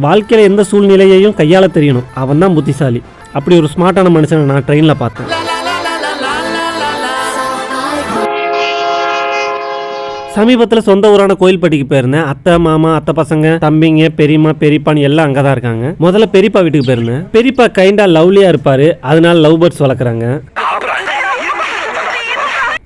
வாழ்க்கையில் எந்த சூழ்நிலையையும் கையாள தெரியணும், அவன் தான் புத்திசாலி. அப்படி ஒரு ஸ்மார்ட்டான மனுஷனை நான் ட்ரெயினில் பார்த்தேன். சமீபத்தில் சொந்த ஊரான கோயில்பட்டிக்கு போயிருந்தேன். அத்தை மாமா, அத்தை பசங்க, தம்பிங்க, பெரியம்மா, பெரியப்பான்னு எல்லாம் அங்கே தான் இருக்காங்க. முதல்ல பெரியப்பா வீட்டுக்கு போயிருந்தேன். பெரியப்பா கைண்டா லவ்லியா இருப்பாரு, அதனால லவ் பேர்ட்ஸ் வளர்க்குறாங்க.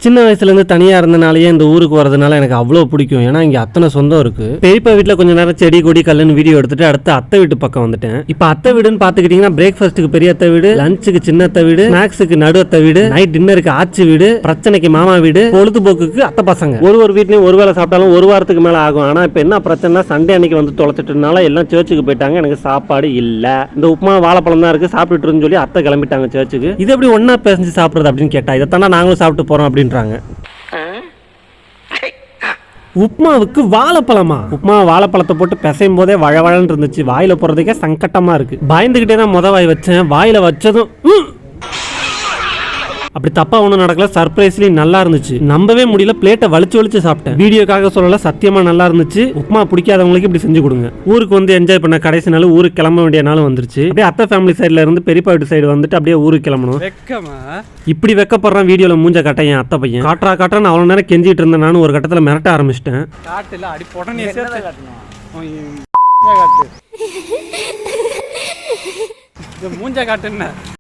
சின்ன வயசுலேருந்து தனியாக இருந்தனாலேயே இந்த ஊருக்கு வரதுனால எனக்கு அவ்வளோ பிடிக்கும். ஏன்னா இங்கே அத்தனை சொந்தம் இருக்கு. பெரியப்பா வீட்டில் கொஞ்சம் நேரம் செடி கொடி கல்லுன்னு வீடியோ எடுத்துட்டு அடுத்து அத்தை வீட்டு பக்கம் வந்துட்டேன். இப்போ அத்தை வீடுன்னு பார்த்துக்கிட்டிங்கன்னா பிரேக்ஃபாஸ்ட்டுக்கு பெரிய அத்தை வீடு, லஞ்சுக்கு சின்ன அத்தை வீடு, ஸ்நாக்ஸுக்கு நடு அத்தை வீடு, நைட் டின்னருக்கு ஆச்சி வீடு, பிரச்சனைக்கு மாமா வீடு, பொழுதுபோக்குக்கு அத்தை பசங்க. ஒரு வீட்லையும் ஒரு வேளை சாப்பிட்டாலும் ஒரு வாரத்துக்கு மேலே ஆகும். ஆனால் இப்போ என்ன பிரச்சனை, சண்டே அன்னைக்கு வந்து தொலைச்சிட்டனால எல்லாம் சர்ச்சுக்கு போயிட்டாங்க. எனக்கு சாப்பாடு இல்லை. இந்த உப்புமா வாழைப்பழம் தான் இருக்கு, சாப்பிட்டுருன்னு சொல்லி அத்தை கிளம்பிட்டாங்க சர்ச்சுக்கு. இது எப்படி ஒன்னா பேசஞ்சு சாப்பிட்றது அப்படின்னு கேட்டா, இதை தானே நாங்களும் சாப்பிட்டு போறோம் அப்படின்னு. உப்மாவுக்கு வாழைப்பழமா? உப்மா வாழைப்பழத்தை போட்டு பிசையும் போதே வழவழன்னு இருந்துச்சு. வாயில போறதுக்கே சங்கட்டமா இருக்கு. பயந்துகிட்டே தான் வாய் வச்சேன். வாயில வச்சதும் அப்படி தப்பா ஒன்றும் நடக்கல. சர்ப்ரைஸ்லி நல்லா இருந்துச்சு. நம்பவே முடியல. பிளேட்டை வலிச்சு சாப்பிட்டேன். வீடியோக்காக சொல்லல, சத்தியமா நல்லா இருந்துச்சு. உப்புமா பிடிக்காதவங்களுக்கு இப்படி செஞ்சு கொடுங்க. ஊருக்கு வந்து என்ஜாய் பண்ண கடைசி நாள், ஊருக்கு கிளம்ப வேண்டிய நாள் வந்துருச்சு. அப்படியே அத்தை ஃபேமிலி சைட்ல இருந்து பெரியப்பா வீட்டு சைடு வந்துட்டு அப்படியே ஊருக்கு கிளம்பணும். இப்படி வெக்கப்படுறான் வீடியோல மூஞ்ச காட்ட என் அத்தை பையன். காட்டுறான்னு அவ்வளவு நேரம் கெஞ்சிட்டு இருந்தேன். நானும் ஒரு கட்டத்துல மிரட்ட ஆரம்பிச்சிட்டேன். மூஞ்ச காட்டுன்னு